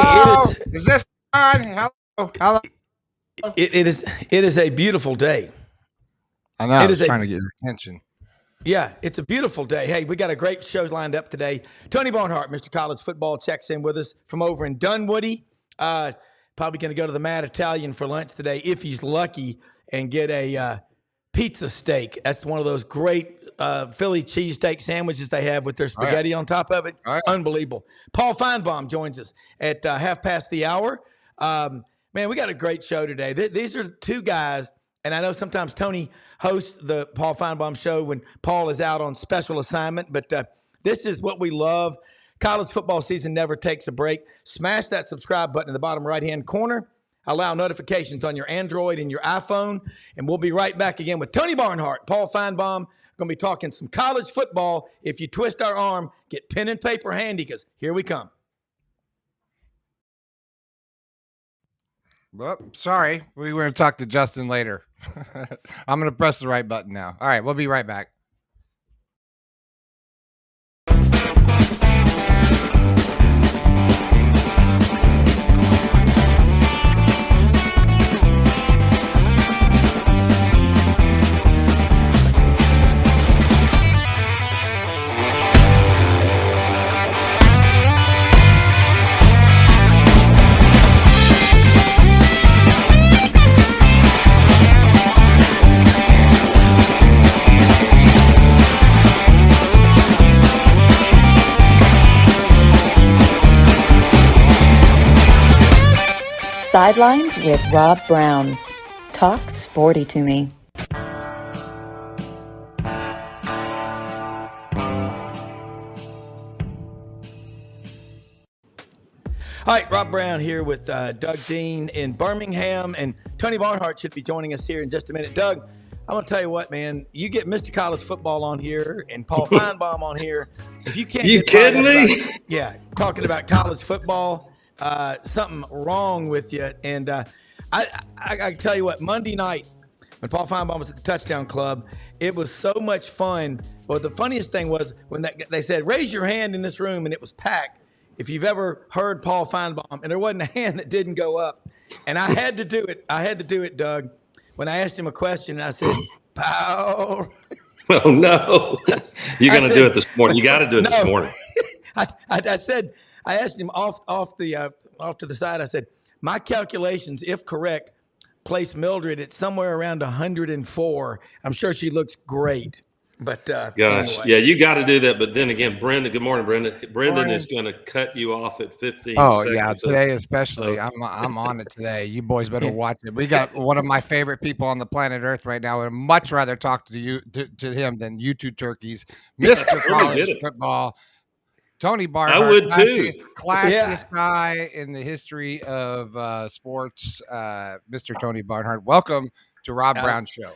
Hello? it Is this on? Hello? is a beautiful day. I know. I It was is trying to get your attention. Yeah, it's a beautiful day. Hey, we got a great show lined up today. Tony Barnhart, Mr. College Football, checks in with us from over in Dunwoody. Probably going to go to the Mad Italian for lunch today if he's lucky and get a pizza steak. That's one of those great Philly cheesesteak sandwiches they have with their spaghetti on top of it. Unbelievable. Paul Finebaum joins us at half past the hour. Man, we got a great show today. These are two guys. And I know sometimes Tony hosts the Paul Finebaum show when Paul is out on special assignment, but this is what we love. College football season never takes a break. Smash that subscribe button in the bottom right-hand corner. Allow notifications on your Android and your iPhone, and we'll be right back again with Tony Barnhart, Paul Finebaum. Going to be talking some college football. If you twist our arm, get pen and paper handy because here we come. Well, sorry. We were going to talk to Justin later. I'm going to press the right button now. All right, we'll be right back. Sidelines with Rob Browne. Talk sporty to me. All right, Rob Browne here with Doug Dean in Birmingham, and Tony Barnhart should be joining us here in just a minute. Doug, I'm going to tell you what, man. You get Mr. College Football on here and Paul Finebaum on here. If you can't, you kidding me? Talking about college football, something wrong with you. And I can tell you what, Monday night when Paul Finebaum was at the Touchdown Club, it was so much fun. Well, the funniest thing was when they said, raise your hand in this room, and it was packed. If you've ever heard Paul Finebaum, and there wasn't a hand that didn't go up, and I had to do it, Doug, when I asked him a question, and I said, Paul. Oh, no. You're going to do it this morning. You got to do it this morning. I said, I asked him off to the side, I said, my calculations, if correct, place Mildred at somewhere around 104. I'm sure she looks great. But gosh, anyway. Yeah, you got to do that. But then again, Brenden, good morning, Brenden. Brenden is going to cut you off at 15 Oh, seconds. yeah, today especially. I'm on it today. You boys better watch it. We got one of my favorite people on the planet Earth right now. I'd much rather talk to him than you two turkeys. Mr. College Football, Tony Barnhart. I would too. Classiest guy in the history of sports, Mr. Tony Barnhart. Welcome to Rob Browne Show.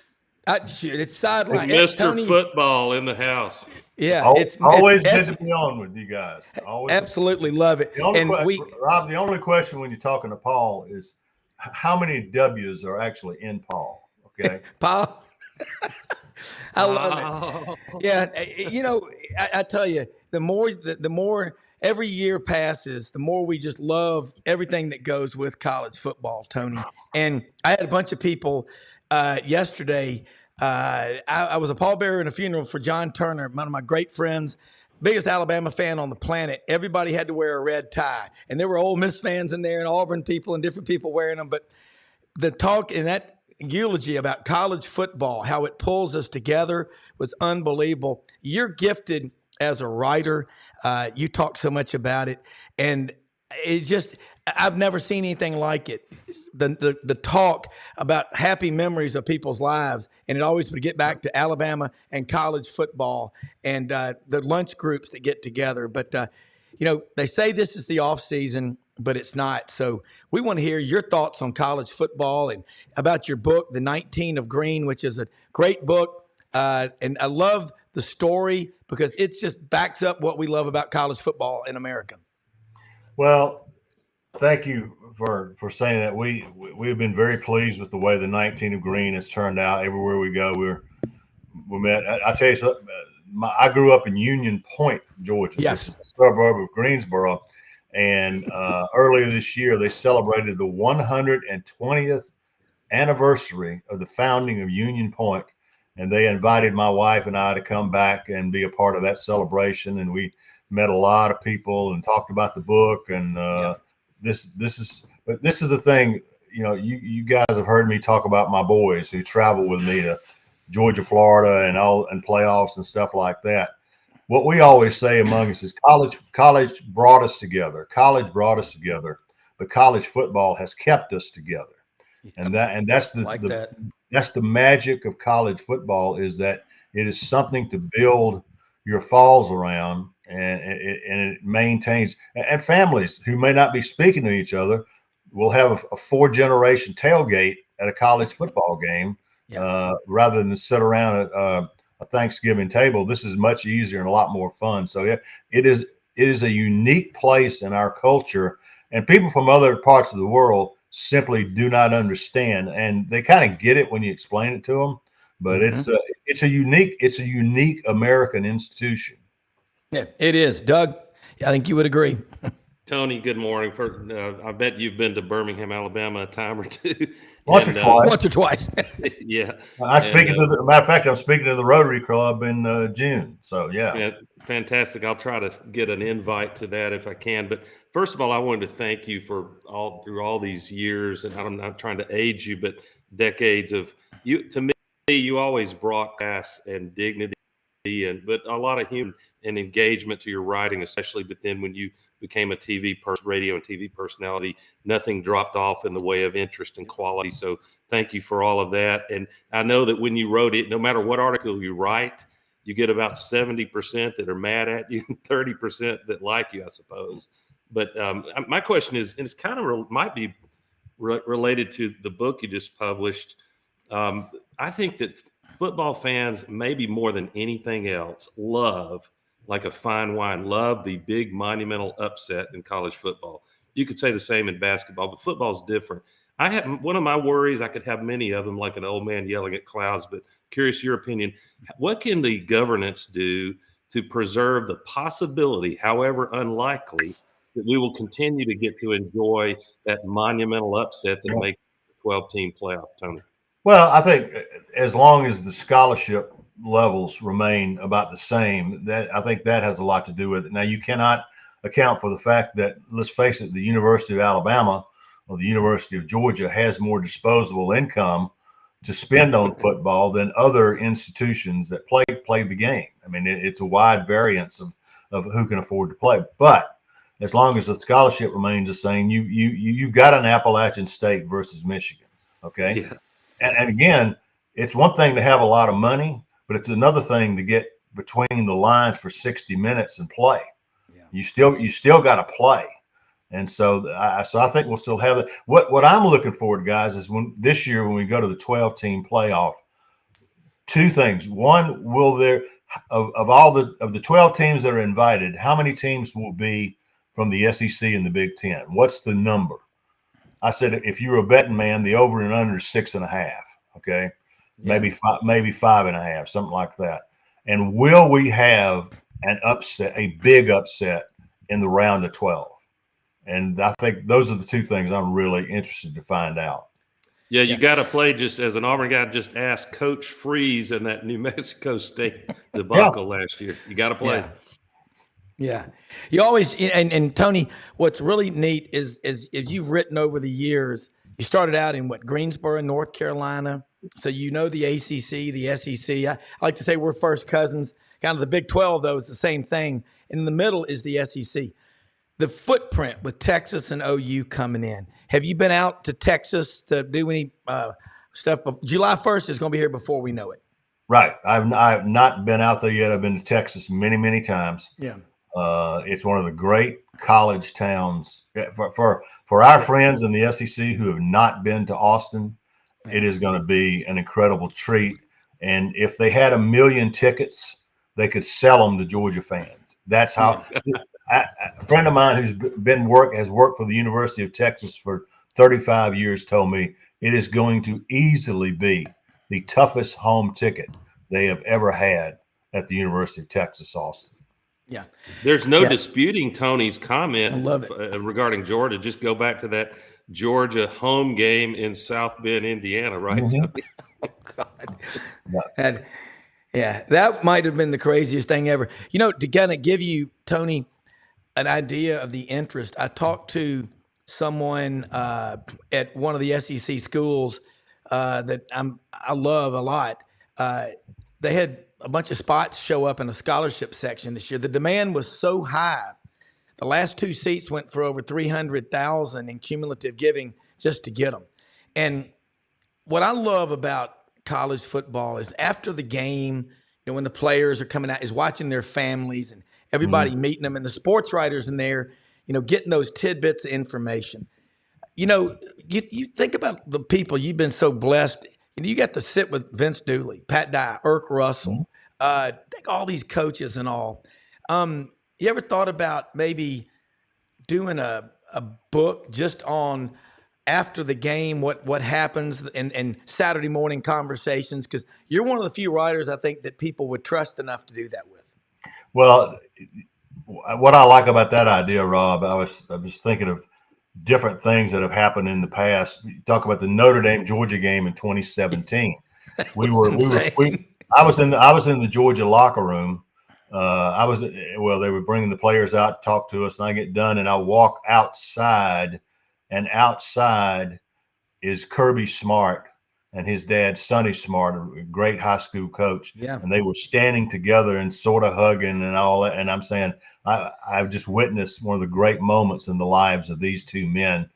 It's sideline. Mr. Tony, Football in the house. Yeah, it's always good to be on with you guys. Absolutely love it. Rob, the only question when you're talking to Paul is how many W's are actually in Paul? Okay, Paul. I love it. Yeah, I tell you, the more every year passes, the more we just love everything that goes with college football, Tony. And I had a bunch of people yesterday. I was a pallbearer in a funeral for John Turner, one of my great friends, biggest Alabama fan on the planet. Everybody had to wear a red tie, and there were Ole Miss fans in there and Auburn people and different people wearing them. But the talk in that eulogy about college football, how it pulls us together, was unbelievable. You're gifted as a writer. You talk so much about it, and it just – I've never seen anything like it. The talk about happy memories of people's lives, and it always would get back to Alabama and college football and the lunch groups that get together. But, they say this is the off season, but it's not. So we want to hear your thoughts on college football and about your book, The 19 of Green, which is a great book. And I love the story because it just backs up what we love about college football in America. Well, thank you for saying that. We've been very pleased with the way the 19 of Green has turned out. Everywhere we go, we met. I tell you something. I grew up in Union Point, Georgia. Yes, a suburb of Greensboro, And earlier this year, they celebrated the 120th anniversary of the founding of Union Point, and they invited my wife and I to come back and be a part of that celebration. And we met a lot of people and talked about the book. And this is the thing. You know, you guys have heard me talk about my boys who travel with me to Georgia, Florida, and playoffs and stuff like that. What we always say among us is college brought us together. College brought us together, but college football has kept us together. And that's that's the magic of college football, is that it is something to build your falls around, and it maintains, and families who may not be speaking to each other will have a 4-generation tailgate at a college football game, rather than sit around at a Thanksgiving table. This is much easier and a lot more fun. So yeah, it is a unique place in our culture, and people from other parts of the world simply do not understand, and they kind of get it when you explain it to them. But it's a unique American institution. Yeah, it is. Doug, I think you would agree. Tony, good morning. I bet you've been to Birmingham, Alabama a time or two. Once or twice. Yeah. I'm speaking to matter of fact, I'm speaking to the Rotary Club in June. So yeah. Fantastic. I'll try to get an invite to that if I can. But first of all, I wanted to thank you for through all these years, and I'm not trying to age you, but decades of you. To me, you always brought class and dignity, but a lot of humor and engagement to your writing, especially. But then when you became a radio and TV personality, nothing dropped off in the way of interest and quality. So thank you for all of that. And I know that when you wrote it, no matter what article you write, you get about 70% that are mad at you and 30% that like you, I suppose. But my question is, and it's kind of might be related to the book you just published. I think that football fans, maybe more than anything else, love, like a fine wine, love the big monumental upset in college football. You could say the same in basketball, but football is different. I have one of my worries. I could have many of them, like an old man yelling at clouds, but curious your opinion. What can the governance do to preserve the possibility, however unlikely, that we will continue to get to enjoy that monumental upset that makes the 12-team playoff, Tony? Well, I think as long as the scholarship levels remain about the same, I think that has a lot to do with it. Now, you cannot account for the fact that, let's face it, the University of Alabama or the University of Georgia has more disposable income to spend on football than other institutions that play the game. I mean, it's a wide variance of who can afford to play. But as long as the scholarship remains the same, you've got an Appalachian State versus Michigan. Okay. Yeah. And again, it's one thing to have a lot of money, but it's another thing to get between the lines for 60 minutes and play. Yeah. You still got to play. And so I think we'll still have it. What I'm looking forward to, guys, is this year when we go to the 12-team playoff, two things. One, will there of the 12 teams that are invited, how many teams will be from the SEC and the Big Ten? What's the number? I said, if you're a betting man, the over and under is 6.5. Okay. Yeah. Maybe 5.5, something like that. And will we have an upset, a big upset in the round of 12? And I think those are the two things I'm really interested to find out. Yeah, you got to play, just as an Auburn guy just asked Coach Freeze in that New Mexico State debacle last year. You got to play. Yeah. You always, and Tony, what's really neat is you've written over the years, you started out in Greensboro, North Carolina. So you know the ACC, the SEC. I like to say we're first cousins. Kind of the Big 12, though, is the same thing. In the middle is the SEC. The footprint with Texas and OU coming in. Have you been out to Texas to do any stuff? July 1st is going to be here before we know it. Right. I've not been out there yet. I've been to Texas many, many times. Yeah. It's one of the great college towns for our friends in the SEC who have not been to Austin. It is going to be an incredible treat. And if they had 1 million tickets, they could sell them to Georgia fans. That's how. A friend of mine who's has worked for the University of Texas for 35 years told me it is going to easily be the toughest home ticket they have ever had at the University of Texas, Austin. Yeah. There's no Yeah. disputing Tony's comment I love it. regarding Georgia. Just go back to that Georgia home game in South Bend, Indiana, right, Tony? Oh, God. Yeah, that might have been the craziest thing ever. To kind of give you, Tony, an idea of the interest, I talked to someone at one of the SEC schools that I love a lot. They had a bunch of spots show up in a scholarship section this year. The demand was so high. The last 2 seats went for over $300,000 in cumulative giving just to get them. And what I love about college football is after the game, when the players are coming out, is watching their families and everybody meeting them, and the sports writers in there, getting those tidbits of information. You think about the people you've been so blessed. You got to sit with Vince Dooley, Pat Dye, Irk Russell, think all these coaches and all. You ever thought about maybe doing a book just on after the game, what happens, and Saturday morning conversations? Because you're one of the few writers I think that people would trust enough to do that with. Well, what I like about that idea, Rob, I was thinking of different things that have happened in the past. You talk about the Notre Dame Georgia game in 2017. I was in the Georgia locker room. They were bringing the players out to talk to us, and I get done and I walk outside, and outside is Kirby Smart and his dad, Sonny Smart, a great high school coach. Yeah. And they were standing together and sort of hugging and all that. And I'm saying, I've just witnessed one of the great moments in the lives of these two men.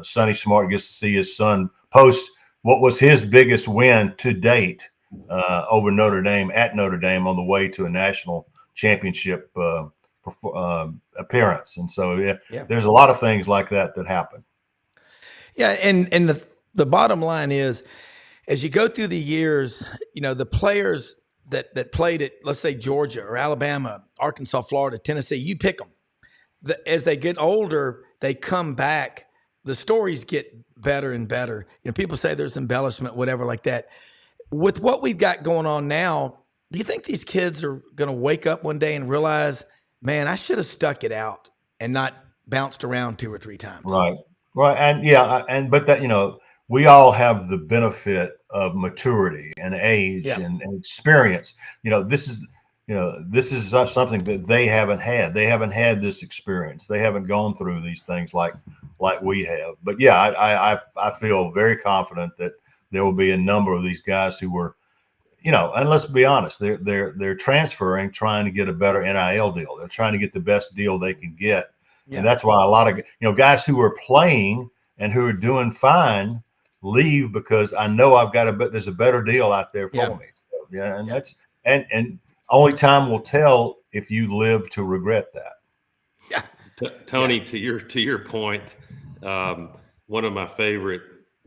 Sonny Smart gets to see his son post what was his biggest win to date over Notre Dame at Notre Dame on the way to a national championship appearance. And so, there's a lot of things like that happen. Yeah, and the bottom line is, as you go through the years, the players that played at, let's say, Georgia or Alabama, Arkansas, Florida, Tennessee, you pick them. As they get older, they come back. The stories get better and better. People say there's embellishment, whatever like that. With what we've got going on now, do you think these kids are going to wake up one day and realize, man, I should have stuck it out and not bounced around 2 or 3 times? Right. And but that, we all have the benefit of maturity and age and experience. This is something that they haven't had. They haven't had this experience. They haven't gone through these things like we have. But I feel very confident that there will be a number of these guys who were, and let's be honest, they're transferring, trying to get a better NIL deal. They're trying to get the best deal they can get. Yeah. And that's why a lot of guys who are playing and who are doing fine leave, because I know there's a better deal out there for me. So, and that's and only time will tell if you live to regret that. Yeah, Tony, to your point, one of my favorite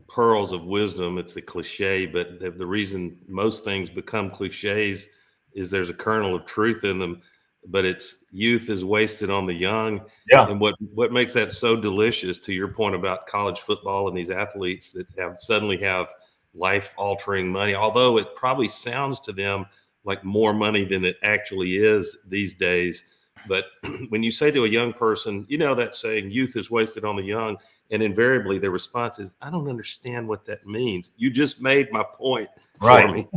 pearls of wisdom. It's a cliche, but the reason most things become cliches is there's a kernel of truth in them. But it's youth is wasted on the young. Yeah. And what makes that so delicious, to your point about college football and these athletes that suddenly have life-altering money, although it probably sounds to them like more money than it actually is these days. But when you say to a young person, that saying, youth is wasted on the young, and invariably their response is, I don't understand what that means. You just made my point for me.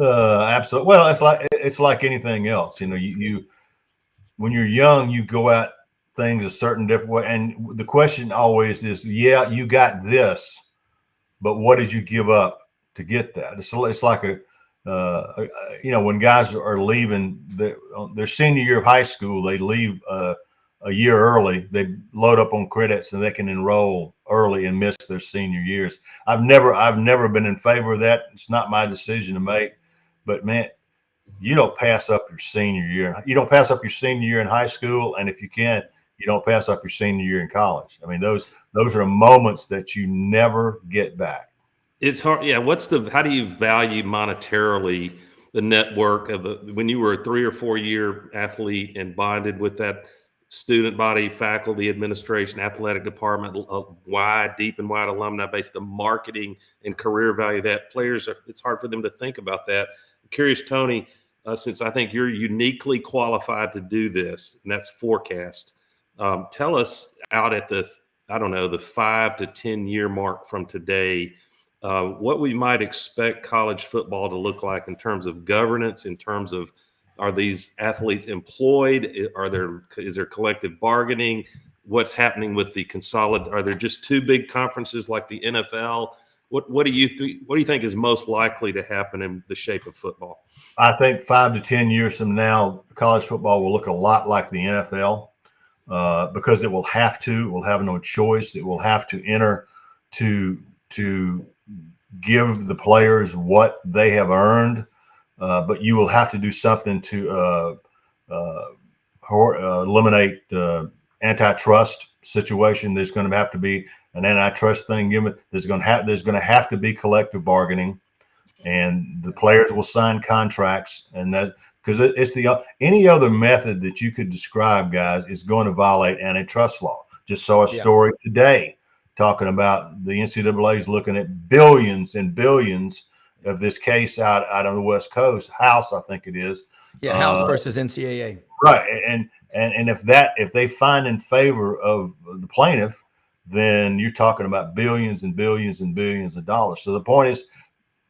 Absolutely. Well, it's like anything else. You when you're young, you go at things a certain different way, and the question always is, you got this, but what did you give up to get that? It's like when guys are leaving their senior year of high school, they leave a year early. They load up on credits and they can enroll early and miss their senior years. I've never been in favor of that. It's not my decision to make. But man, you don't pass up your senior year. You don't pass up your senior year in high school, and if you can, you don't pass up your senior year in college. I mean, those are moments that you never get back. It's hard. Yeah. How do you value monetarily the network of when you were a 3 or 4 year athlete and bonded with that student body, faculty, administration, athletic department, deep and wide alumni base, the marketing and career value that players it's hard for them to think about that. I'm curious, Tony, since I think you're uniquely qualified to do this, and that's forecast. Tell us out at the, I don't know, the 5 to 10 year mark from today, what we might expect college football to look like in terms of governance, in terms of, are these athletes employed? Is there collective bargaining? What's happening with the are there just two big conferences like the NFL? What do you think is most likely to happen in the shape of football? I think 5 to 10 years from now, college football will look a lot like the NFL because it will have to. It will have no choice. It will have to enter to give the players what they have earned, but you will have to do something to eliminate antitrust situation. There's going to have to be an antitrust thing given. There's going to have to be collective bargaining, and the players will sign contracts, and that because it's any other method that you could describe, guys, is going to violate antitrust law. Just saw a story today talking about the NCAA is looking at billions and billions of this case out on the West Coast, House, I think it is. Yeah, House versus NCAA. Right, and if they find in favor of the plaintiff, then you're talking about billions and billions and billions of dollars. So the point is,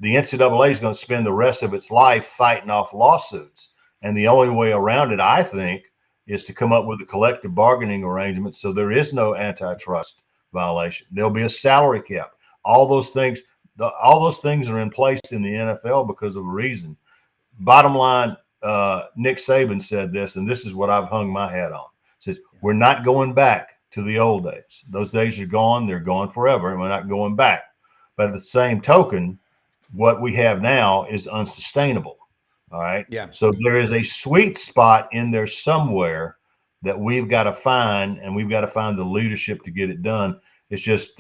the NCAA is going to spend the rest of its life fighting off lawsuits, and the only way around it, I think, is to come up with a collective bargaining arrangement so there is no antitrust violation. There'll be a salary cap. All those things are in place in the NFL because of a reason. Bottom line, Nick Saban said this, and this is what I've hung my hat on. Says we're not going back to the old days. Those days are gone. They're gone forever, and we're not going back. But at the same token, what we have now is unsustainable. All right. Yeah. So there is a sweet spot in there somewhere that we've got to find, and we've got to find the leadership to get it done. It's just,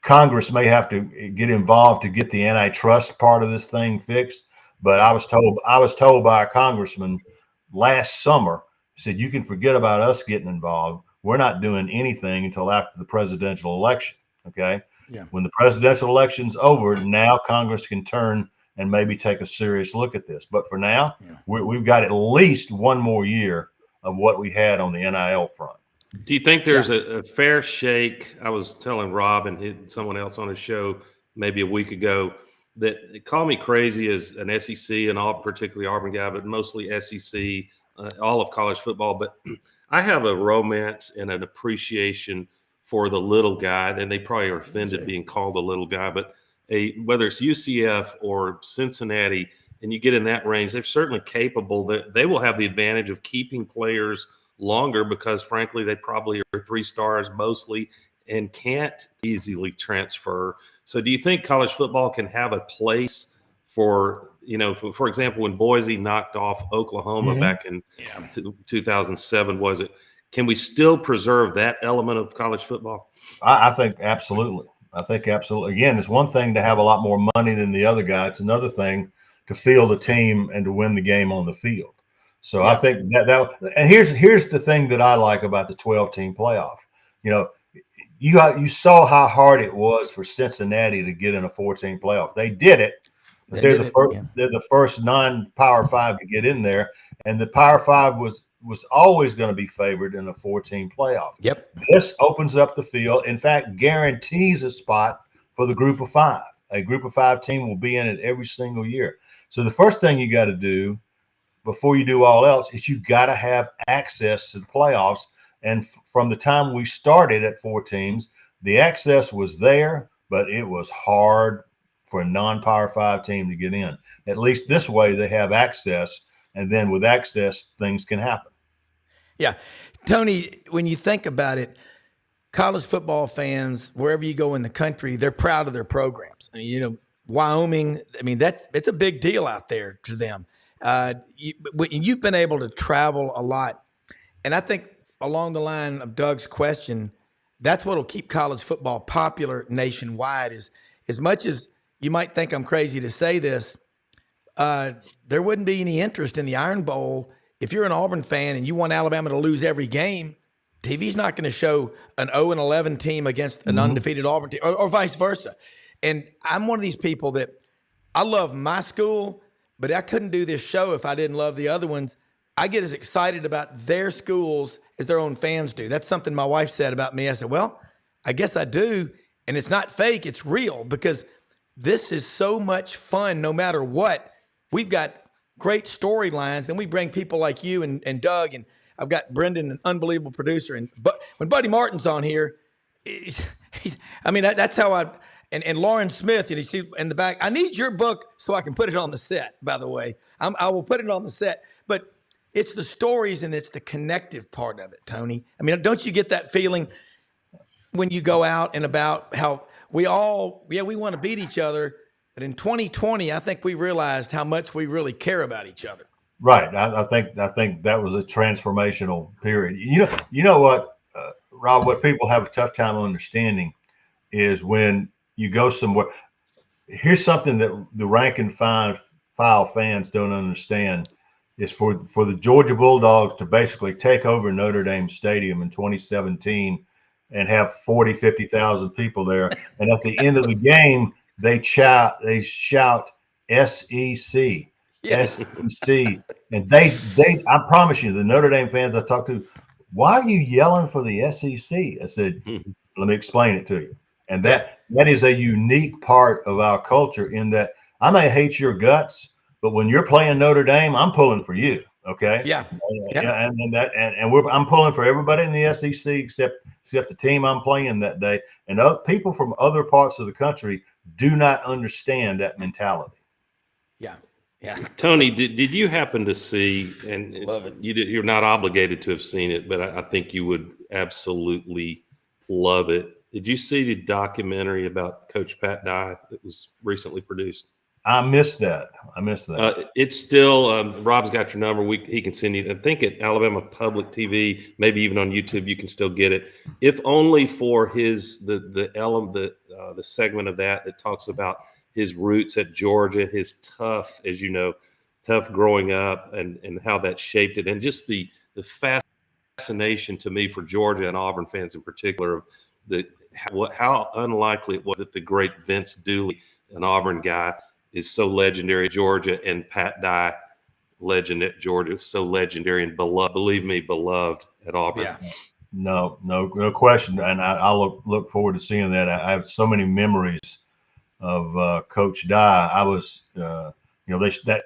Congress may have to get involved to get the antitrust part of this thing fixed. But I was told by a congressman last summer, he said, you can forget about us getting involved. We're not doing anything until after the presidential election. Okay. Yeah. When the presidential election's over, now Congress can turn and maybe take a serious look at this. But for now, we've got at least one more year of what we had on the NIL front. Do you think there's a fair shake? I was telling Rob and someone else on his show maybe a week ago that, call me crazy as an SEC and all, particularly Auburn guy, but mostly SEC, all of college football. But I have a romance and an appreciation for the little guy, and they probably are offended being called a little guy, but whether it's UCF or Cincinnati, and you get in that range, they're certainly capable that they will have the advantage of keeping players longer because, frankly, they probably are 3 stars mostly and can't easily transfer. So do you think college football can have a place for, for example, when Boise knocked off Oklahoma back in 2007, was it? Can we still preserve that element of college football? I think absolutely. Again, it's one thing to have a lot more money than the other guy. It's another thing to field a team and to win the game on the field. So I think that and here's the thing that I like about the 12-team playoff. You saw how hard it was for Cincinnati to get in a 14 playoff. They did it. They're the first non-Power 5 to get in there, and the Power 5 was always going to be favored in a 14 playoff. Yep. This opens up the field. In fact, guarantees a spot for the Group of 5. A Group of 5 team will be in it every single year. So the first thing you got to do before you do all else is you got to have access to the playoffs. And from the time we started at 4 teams, the access was there, but it was hard for a non-Power 5 team to get in. At least this way they have access, and then with access, things can happen. Yeah. Tony, when you think about it, college football fans, wherever you go in the country, they're proud of their programs. Wyoming, it's a big deal out there to them. You've been able to travel a lot. And I think along the line of Doug's question, that's what will keep college football popular nationwide is as much as you might think I'm crazy to say this, there wouldn't be any interest in the Iron Bowl. If you're an Auburn fan and you want Alabama to lose every game, TV's not going to show an 0-11 team against an undefeated Auburn team or vice versa. And I'm one of these people that I love my school, but I couldn't do this show if I didn't love the other ones. I get as excited about their schools as their own fans do. That's something my wife said about me. I said, well, I guess I do. And it's not fake, it's real, because this is so much fun no matter what. We've got great storylines. Then we bring people like you and Doug, and I've got Brenden, an unbelievable producer. But when Buddy Martin's on here, that's how and Lauren Smith, you see in the back, I need your book so I can put it on the set, by the way. I will put it on the set. But it's the stories and it's the connective part of it, Tony. I mean, don't you get that feeling when you go out and about how we want to beat each other, but in 2020, I think we realized how much we really care about each other. Right. I think that was a transformational period. You know what, Rob, what people have a tough time understanding is when you go somewhere. Here's something that the rank and file fans don't understand. Is for the Georgia Bulldogs to basically take over Notre Dame Stadium in 2017 and have 50,000 people there. And at the end of the game, they shout SEC, yeah. SEC. And they, I promise you, the Notre Dame fans I talked to, why are you yelling for the SEC? I said, let me explain it to you. And that is a unique part of our culture in that I may hate your guts, but when you're playing Notre Dame, I'm pulling for you. Okay. Yeah. I'm pulling for everybody in the SEC except the team I'm playing that day. And other people from other parts of the country do not understand that mentality. Yeah. Yeah. Tony, did you happen to see, and you're not obligated to have seen it, but I think you would absolutely love it. Did you see the documentary about Coach Pat Dye that was recently produced? I missed that. It's still, Rob's got your number. He can send you. I think at Alabama Public TV, maybe even on YouTube, you can still get it. If only for the segment of that talks about his roots at Georgia, his tough growing up, and how that shaped it, and just the fascination to me for Georgia and Auburn fans in particular of how unlikely it was that the great Vince Dooley, an Auburn guy, is so legendary at Georgia, and Pat Dye, legend at Georgia, so legendary and beloved. Believe me, beloved at Auburn. Yeah. No question. And I'll look forward to seeing that. I have so many memories of Coach Dye. I was, that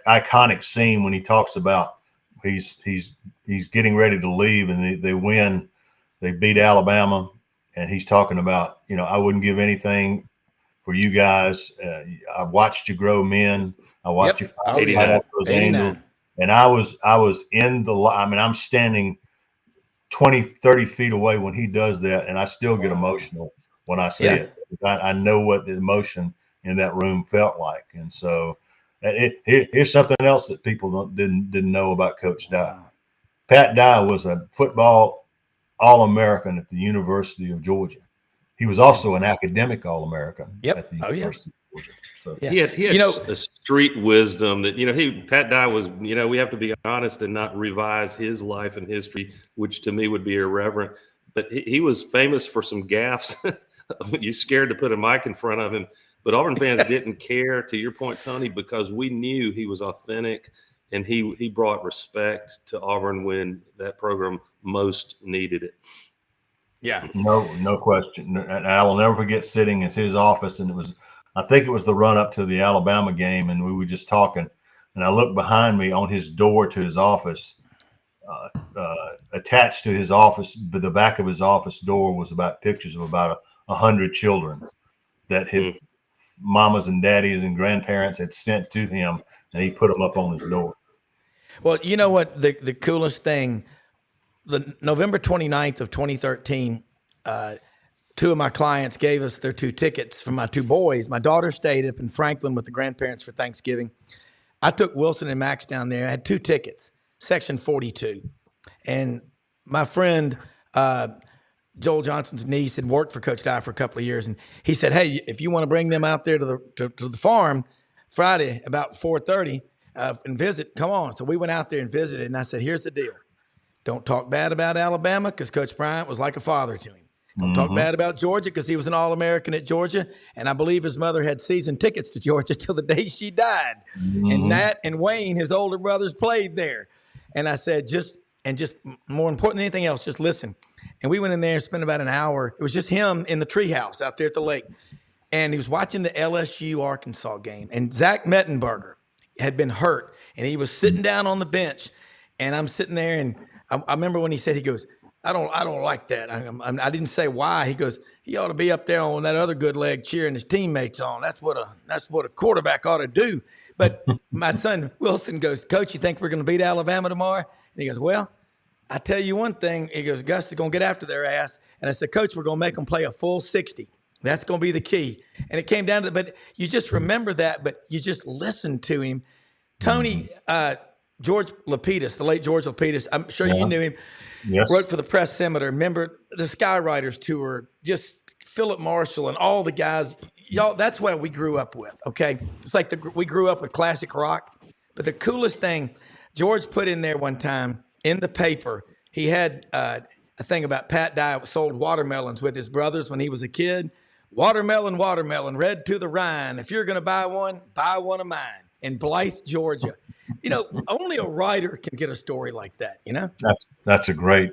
iconic scene when he talks about he's getting ready to leave and they win, they beat Alabama, and he's talking about, I wouldn't give anything for you guys. I watched you grow men. I watched you fight off those angels. And I was in the I'm standing 20, 30 feet away when he does that, and I still get emotional when I see it. I know what the emotion in that room felt like. And so here's something else that people didn't know about Coach Dye. Pat Dye was a football All-American at the University of Georgia. He was also an academic All-American at the University of Georgia. So, He had a street wisdom that, Pat Dye was, we have to be honest and not revise his life and history, which to me would be irreverent. But he was famous for some gaffes. You're scared to put a mic in front of him. But Auburn fans didn't care, to your point, Tony, because we knew he was authentic and he brought respect to Auburn when that program most needed it. Yeah. No question. And I will never forget sitting in his office, and I think it was the run up to the Alabama game, and we were just talking, and I looked behind me on his door to his office, attached to his office, but the back of his office door was pictures of about 100 children that his mamas and daddies and grandparents had sent to him, and he put them up on his door. Well, you know what? The coolest thing, the November 29th of 2013, two of my clients gave us their 2 tickets for my 2 boys. My daughter stayed up in Franklin with the grandparents for Thanksgiving. I took Wilson and Max down there. I had 2 tickets, section 42. And my friend, Joel Johnson's niece, had worked for Coach Dye for a couple of years. And he said, hey, if you want to bring them out there to the farm Friday about 4:30 and visit, come on. So we went out there and visited. And I said, here's the deal. Don't talk bad about Alabama, because Coach Bryant was like a father to him. Don't talk bad about Georgia because he was an All-American at Georgia. And I believe his mother had season tickets to Georgia till the day she died. And Nat and Wayne, his older brothers, played there. And I said, just more important than anything else, just listen. And we went in there and spent about an hour. It was just him in the treehouse out there at the lake. And he was watching the LSU-Arkansas game. And Zach Mettenberger had been hurt. And he was sitting down on the bench. And I'm sitting there, and I remember when he said, he goes, I don't like that. I didn't say why. He goes, he ought to be up there on that other good leg cheering his teammates on. That's what a quarterback ought to do. But my son Wilson goes, Coach, you think we're going to beat Alabama tomorrow? And he goes, well, I tell you one thing. He goes, Gus is going to get after their ass. And I said, Coach, we're going to make them play a full 60. That's going to be the key. And it came down to but you just remember that, but you just listen to him. Tony, George Lapidus, the late George Lapidus, I'm sure you knew him. Yes. Wrote for the Press Scimitar. Remember the Skywriters tour, just Philip Marshall and all the guys. Y'all, that's what we grew up with, okay? It's like we grew up with classic rock. But the coolest thing, George put in there one time in the paper, he had a thing about Pat Dye sold watermelons with his brothers when he was a kid. Watermelon, red to the Rhine. If you're going to buy one of mine. In Blythe, Georgia. You know, only a writer can get a story like that, you know? That's a great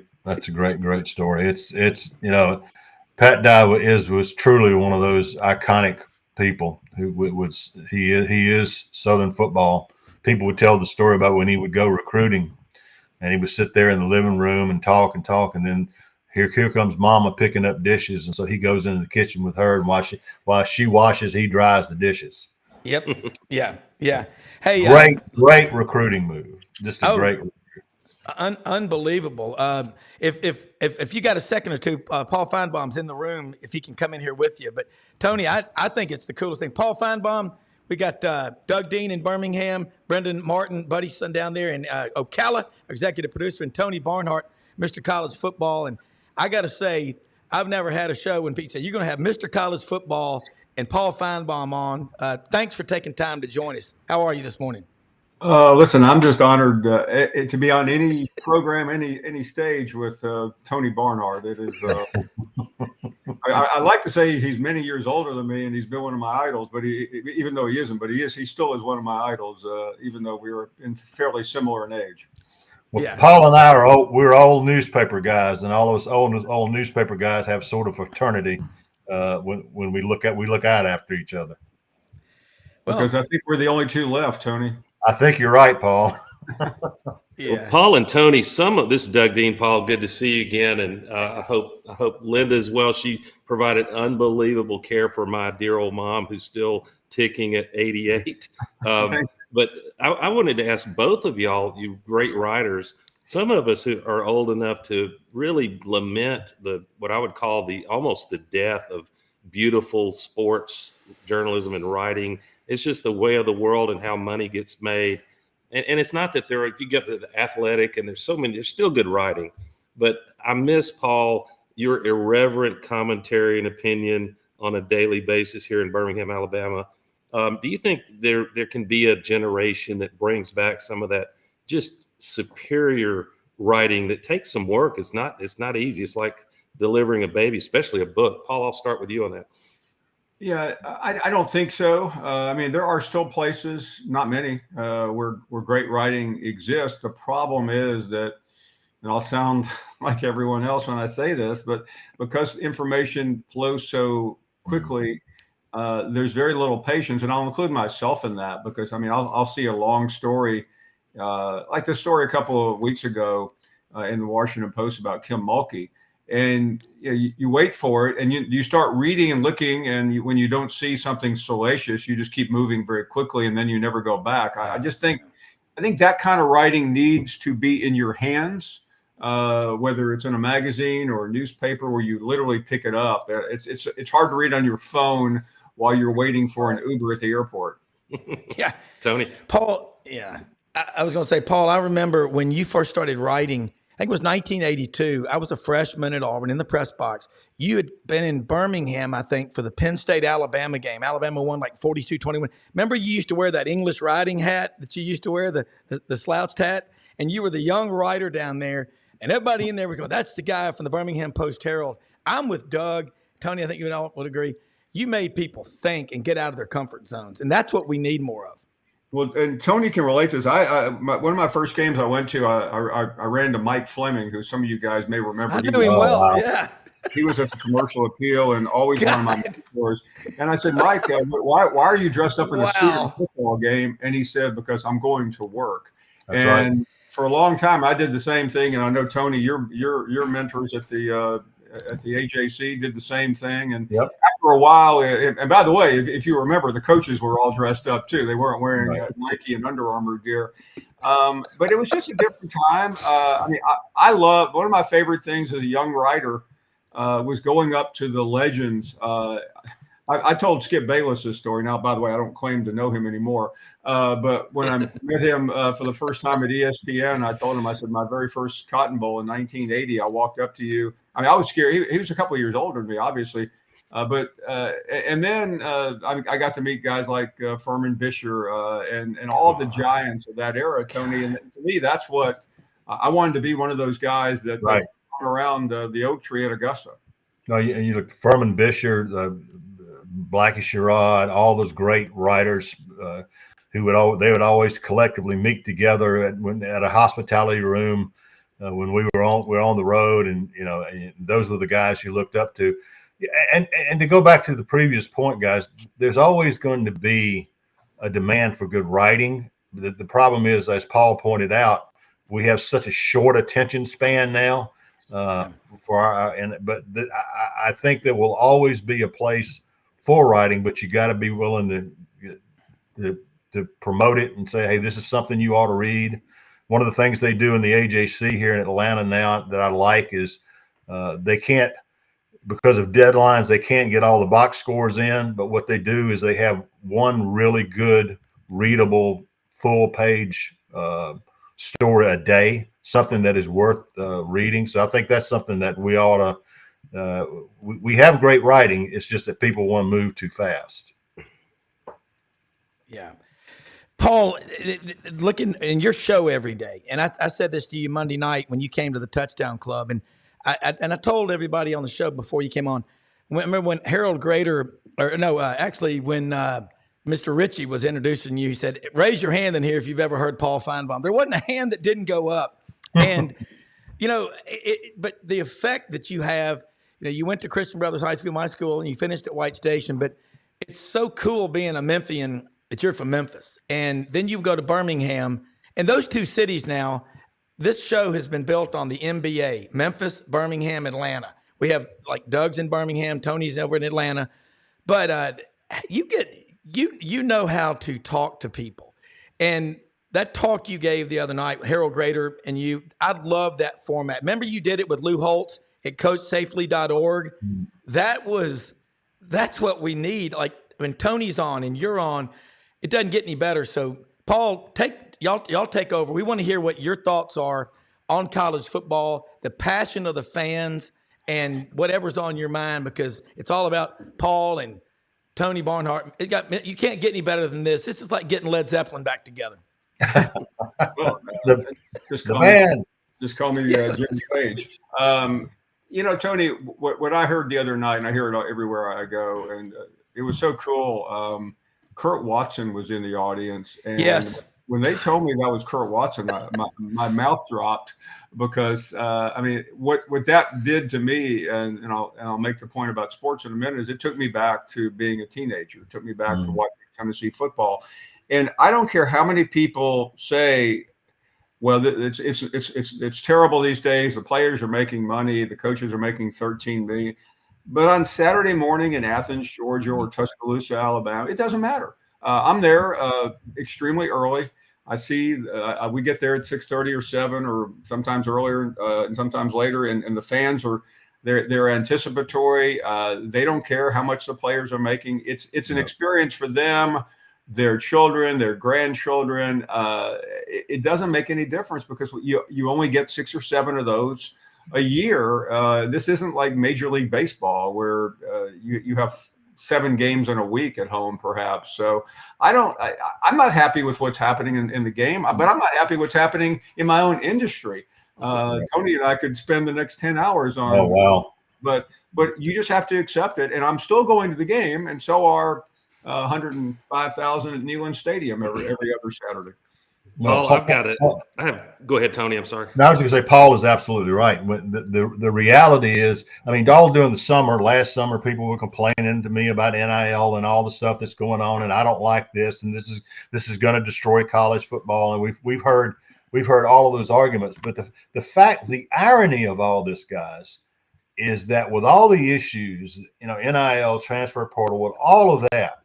story. It's Pat Dye was truly one of those iconic people he is Southern football. People would tell the story about when he would go recruiting and he would sit there in the living room and talk, and then here comes Mama picking up dishes, and so he goes into the kitchen with her, and while she washes, he dries the dishes. Yep. Yeah. Hey, great recruiting move. Just a great. Unbelievable. If you got a second or two, Paul Finebaum's in the room. If he can come in here with you, but Tony, I think it's the coolest thing. Paul Finebaum. We got Doug Dean in Birmingham, Brenden Martin, Buddy's son down there, and Ocala, executive producer, and Tony Barnhart, Mr. College Football. And I got to say, I've never had a show when Pete said, you're going to have Mr. College Football and Paul Finebaum on. Thanks for taking time to join us. How are you this morning? Listen, I'm just honored to be on any program, any stage with Tony Barnhart. It is. I like to say he's many years older than me, and he's been one of my idols. But even though he isn't, but he is. He still is one of my idols, even though we were in fairly similar in age. Well, yeah. Paul and I we're old newspaper guys, and all of us old newspaper guys have sort of fraternity when we look out after each other. Because I think we're the only two left, Tony. I think you're right, Paul. Yeah. Well, Paul and Tony, this is Doug Dean. Paul, good to see you again, and I hope Linda as well. She provided unbelievable care for my dear old mom, who's still ticking at 88. But I wanted to ask both of y'all, you great writers. Some of us who are old enough to really lament what I would call almost the death of beautiful sports journalism and writing. It's just the way of the world and how money gets made. And it's not that if you get the athletic and there's still good writing, but I miss, Paul, your irreverent commentary and opinion on a daily basis here in Birmingham, Alabama. Do you think there can be a generation that brings back some of that just superior writing that takes some work? It's not easy. It's like delivering a baby, especially a book. Paul, I'll start with you on that. Yeah, I don't think so. I mean, there are still places, not many, where great writing exists. The problem is that, and I'll sound like everyone else when I say this, but because information flows so quickly, there's very little patience, and I'll include myself in that because, I mean, I'll see a long story, like the story a couple of weeks ago in the Washington Post about Kim Mulkey. And you wait for it, and you start reading and looking, and when you don't see something salacious, you just keep moving very quickly, and then you never go back. I think that kind of writing needs to be in your hands, whether it's in a magazine or a newspaper where you literally pick it up. It's hard to read on your phone while you're waiting for an Uber at the airport. Yeah, Tony, Paul. Yeah, I was going to say, Paul. I remember when you first started writing. I think it was 1982. I was a freshman at Auburn in the press box. You had been in Birmingham, I think, for the Penn State-Alabama game. Alabama won like 42-21. Remember you used to wear that English writing hat that you used to wear, the slouched hat? And you were the young writer down there. And everybody in there was going, that's the guy from the Birmingham Post-Herald. I'm with Doug. Tony, I think you and all would agree. You made people think and get out of their comfort zones, and that's what we need more of. Well, and Tony can relate to this. One of my first games I went to, I ran into Mike Fleming, who some of you guys may remember. I knew him well. Wow. Yeah. He was at the Commercial Appeal and always one of my mentors. And I said, Mike, why are you dressed up in a suit at a football game? And he said, because I'm going to work. That's right. For a long time, I did the same thing. And I know, Tony, your mentors at the AJC did the same thing. And after a while, and by the way, if you remember, the coaches were all dressed up too. They weren't wearing Nike and Under Armour gear. But it was just a different time. I love, one of my favorite things as a young writer was going up to the legends. I told Skip Bayless this story. Now, by the way, I don't claim to know him anymore. But when I met him for the first time at ESPN, I told him, I said, my very first Cotton Bowl in 1980, I walked up to you. I mean, I was scared. He was a couple of years older than me, obviously. And then I got to meet guys like Furman Bisher and all of the giants of that era, Tony. And to me, that's what I wanted to be, one of those guys that around the oak tree at Augusta. No, you look Furman Bisher, Blackie Sherrod, all those great writers who would always collectively meet together at a hospitality room when we were on the road, and those were the guys you looked up to. And to go back to the previous point, guys, there's always going to be a demand for good writing. The problem is, as Paul pointed out, we have such a short attention span now. I think there will always be a place for writing, but you got to be willing to promote it and say, hey, this is something you ought to read. One of the things they do in the AJC here in Atlanta now that I like is they can't, because of deadlines, they can't get all the box scores in, but what they do is they have one really good, readable, full page story a day, something that is worth reading. So I think that's something that we ought to, we have great writing. It's just that people want to move too fast. Yeah. Paul, looking in your show every day, and I said this to you Monday night when you came to the Touchdown Club, and I told everybody on the show before you came on, remember when Harold Grader, when Mr. Ritchie was introducing you, he said, raise your hand in here if you've ever heard Paul Finebaum. There wasn't a hand that didn't go up. And, but the effect that you have, you went to Christian Brothers High School, my school, and you finished at White Station, but it's so cool being a Memphian that you're from Memphis. And then you go to Birmingham, and those two cities now, this show has been built on the MBA, Memphis, Birmingham, Atlanta. We have like Doug's in Birmingham, Tony's over in Atlanta, but you know how to talk to people. And that talk you gave the other night, Harold Grader and you, I love that format. Remember you did it with Lou Holtz at coachsafely.org? That's what we need. Like when Tony's on and you're on, it doesn't get any better. So Paul, y'all take over. We want to hear what your thoughts are on college football, the passion of the fans, and whatever's on your mind, because it's all about Paul and Tony Barnhart. You can't get any better than this. This is like getting Led Zeppelin back together. Just call me Jimmy Page. Tony, what I heard the other night, and I hear it everywhere I go, and it was so cool. Kurt Watson was in the audience, and yes, when they told me that was Kurt Watson, my mouth dropped, because what that did to me, and I'll make the point about sports in a minute, is it took me back to being a teenager. It took me back to watching Tennessee football, and I don't care how many people say, well, it's terrible these days. The players are making money, the coaches are making $13 million. But on Saturday morning in Athens, Georgia, or Tuscaloosa, Alabama, it doesn't matter. I'm there extremely early. I see we get there at 6:30 or 7, or sometimes earlier and sometimes later, and the fans they're anticipatory. They don't care how much the players are making. It's an experience for them, their children, their grandchildren. It doesn't make any difference, because you only get 6 or 7 of those a year. This isn't like Major League Baseball, where you have 7 games in a week at home, perhaps. So I'm not happy with what's happening in the game, but I'm not happy what's happening in my own industry. Tony and I could spend the next 10 hours on but you just have to accept it. And I'm still going to the game, and so are 105,000 at Neyland Stadium every other Saturday. Paul, go ahead, Tony. I'm sorry. No, I was going to say Paul is absolutely right. The reality is, I mean, all during the summer, last summer, people were complaining to me about NIL and all the stuff that's going on, and I don't like this, and this is going to destroy college football. And we've heard all of those arguments. But the irony of all this, guys, is that with all the issues, NIL, transfer portal, with all of that,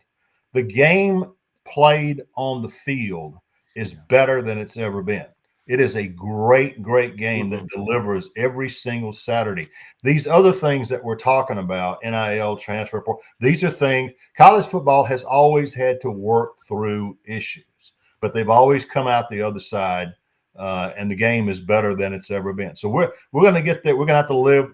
the game played on the field is better than it's ever been. It is a great, great game that delivers every single Saturday. These other things that we're talking about, NIL, transfer portal, these are things college football has always had to work through issues, but they've always come out the other side, and the game is better than it's ever been. So we're going to get there. We're going to have to live,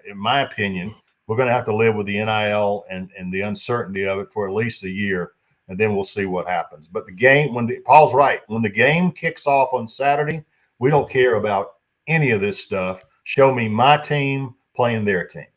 in my opinion, we're going to have to live with the NIL and the uncertainty of it for at least a year. And then we'll see what happens. But the game, Paul's right, when the game kicks off on Saturday, we don't care about any of this stuff. Show me my team playing their team.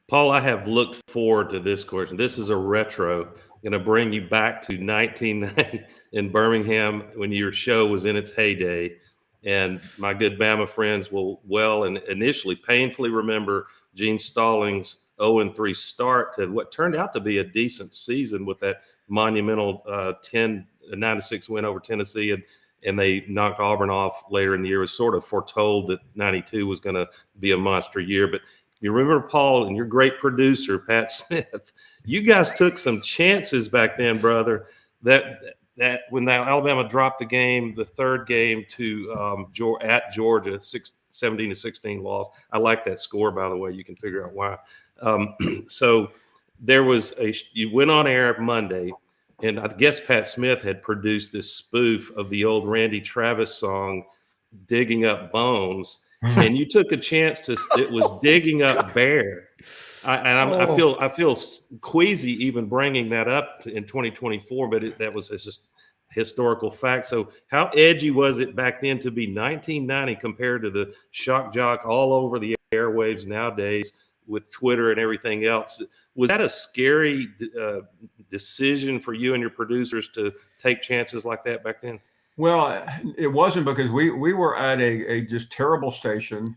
Paul, I have looked forward to this question. This is a retro. Going to bring you back to 1990 in Birmingham when your show was in its heyday. And my good Bama friends will and initially painfully remember Gene Stallings' 0-3 start to what turned out to be a decent season with that monumental 9-6 win over Tennessee, and they knocked Auburn off later in the year. It was sort of foretold that 92 was going to be a monster year. But you remember, Paul, and your great producer, Pat Smith, you guys took some chances back then, brother, that when Alabama dropped the game, the third game to at Georgia, 17-16 loss. I like that score, by the way. You can figure out why. So there was you went on air Monday, and I guess Pat Smith had produced this spoof of the old Randy Travis song, Digging Up Bones, and you took a chance it was Digging Up Bear. I feel queasy even bringing that up in 2024, but that was just historical fact. So how edgy was it back then to be 1990 compared to the shock jock all over the airwaves nowadays with Twitter and everything else? Was that a scary decision for you and your producers to take chances like that back then? Well, it wasn't, because we were at a just terrible station,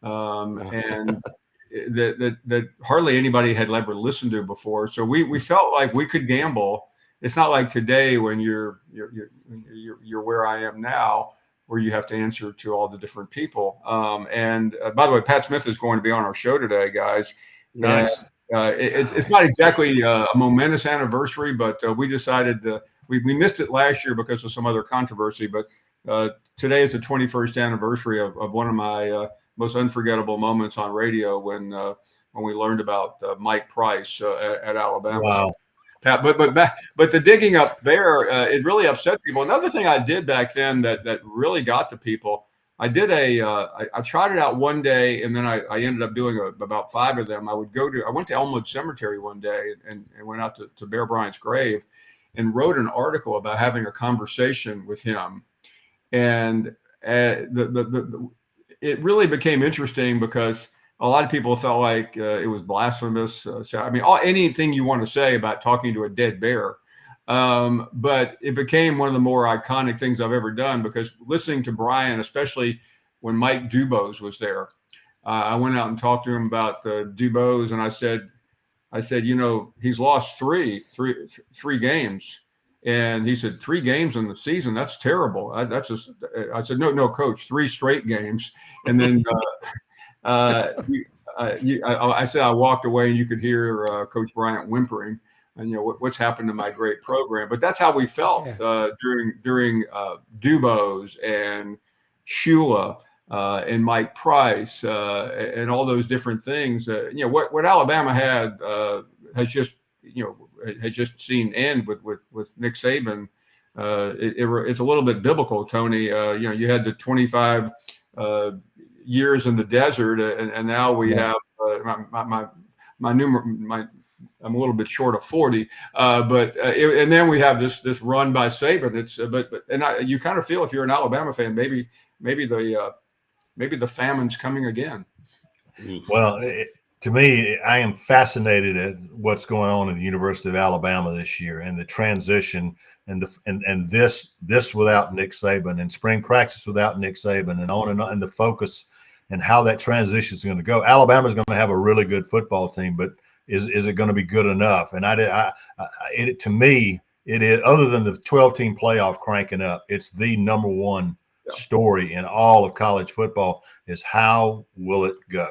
and that hardly anybody had ever listened to before. So we felt like we could gamble. It's not like today when you're where I am now, where you have to answer to all the different people. And by the way, Pat Smith is going to be on our show today, guys. Nice. It's not exactly a momentous anniversary, but we decided we missed it last year because of some other controversy. But today is the 21st anniversary of one of my most unforgettable moments on radio when we learned about Mike Price at Alabama. Wow. But the Digging Up Bear, it really upset people. Another thing I did back then that really got to people, I did I tried it out one day, and then I ended up doing about 5 of them. I went to Elmwood Cemetery one day and went out to Bear Bryant's grave and wrote an article about having a conversation with him. And it really became interesting because a lot of people felt like it was blasphemous. So, I mean, anything you want to say about talking to a dead bear. But it became one of the more iconic things I've ever done, because listening to Brian, especially when Mike Dubose was there, I went out and talked to him about Dubose, and I said, he's lost three games. And he said, 3 games in the season, that's terrible. I said, no, coach, 3 straight games. And then I said I walked away, and you could hear Coach Bryant whimpering, and what's happened to my great program. But that's how we felt during Dubose and Shula and Mike Price and all those different things. What Alabama had has just seen end with Nick Saban. It's a little bit biblical, Tony. You had the 25 years in the desert, and now we have I'm a little bit short of 40, and then we have this run by Saban. You kind of feel, if you're an Alabama fan, maybe the famine's coming again. Well, to me, I am fascinated at what's going on at the University of Alabama this year and the transition and this without Nick Saban and spring practice without Nick Saban and on and the focus and how that transition is going to go. Alabama's going to have a really good football team, but is it going to be good enough? And to me, it is, other than the 12-team playoff cranking up, it's the number one story in all of college football is how will it go?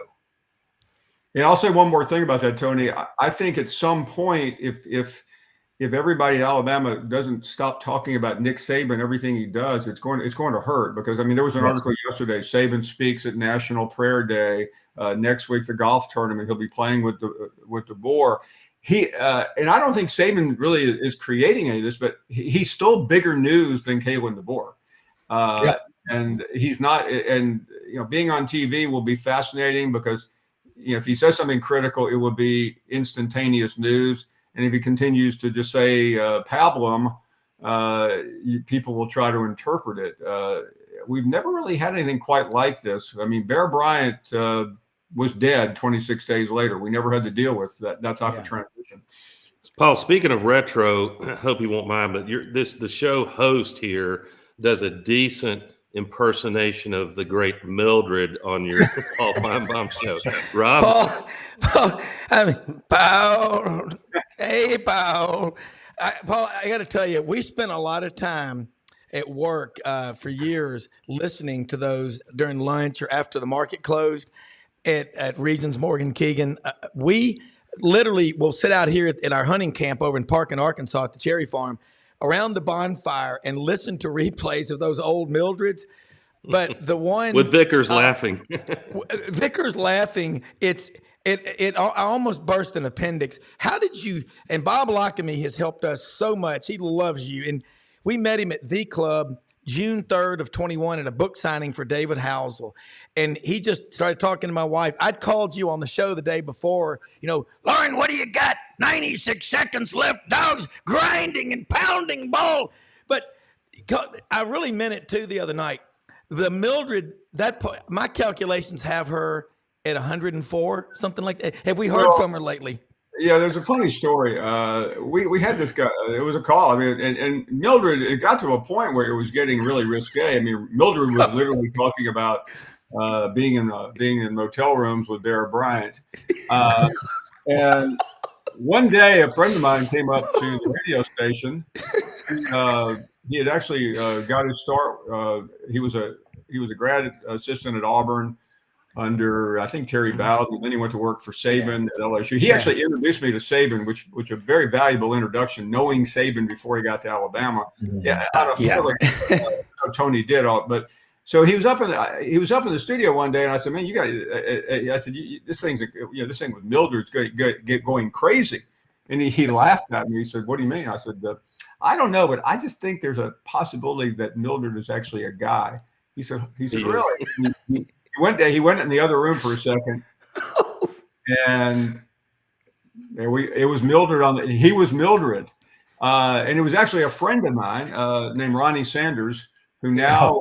And I'll say one more thing about that, Tony. I think at some point, if everybody at Alabama doesn't stop talking about Nick Saban, everything he does, it's going to hurt. Because I mean, there was an article yesterday. Saban speaks at National Prayer Day. Next week, the golf tournament, he'll be playing with the Boar. And I don't think Saban really is creating any of this, but he's still bigger news than Kalen DeBoer. And he's not. And being on TV will be fascinating because if he says something critical, it will be instantaneous news. And if he continues to just say pablum, people will try to interpret it. We've never really had anything quite like this. I mean, Bear Bryant was dead 26 days later. We never had to deal with that type of transition. Paul, speaking of retro, I hope you won't mind, but the show host here does a decent impersonation of the great Mildred on your Paul Finebaum show. Rob? Paul, Paul, hey, Paul. Paul, I got to tell you, we spent a lot of time at work for years listening to those during lunch or after the market closed at Regions Morgan Keegan. We literally will sit out here at our hunting camp over in Parkin, Arkansas at the Cherry Farm around the bonfire and listen to replays of those old Mildreds. But the one with Vickers laughing, Vickers laughing. I almost burst an appendix. How did you, and Bob Lockamy has helped us so much. He loves you. And we met him at the club June 3rd of 21 at a book signing for David Housel. And he just started talking to my wife. I'd called you on the show the day before, Lauren, what do you got? 96 seconds left. Dogs grinding and pounding ball. But I really meant it too the other night. The Mildred, my calculations have her at 104, something like that. Have we heard from her lately? Yeah, there's a funny story. We had this guy. It was a call. I mean, and Mildred, it got to a point where it was getting really risque. I mean, Mildred was literally talking about being in motel rooms with Bear Bryant. And one day, a friend of mine came up to the radio station. He had actually got his start. He was a grad assistant at Auburn under, I think, Terry Bowden, and then he went to work for Saban at LSU. He actually introduced me to Saban, which a very valuable introduction, knowing Saban before he got to Alabama. Yeah, I don't feel like Tony did all, but so he was up in the studio one day, and I said, "Man, you got," I said, "This thing with Mildred's going crazy," and he laughed at me. He said, "What do you mean?" I said, "I don't know, but I just think there's a possibility that Mildred is actually a guy." He said, "Really?" He went in the other room for a second, and it was Mildred he was Mildred, and it was actually a friend of mine named Ronnie Sanders, who now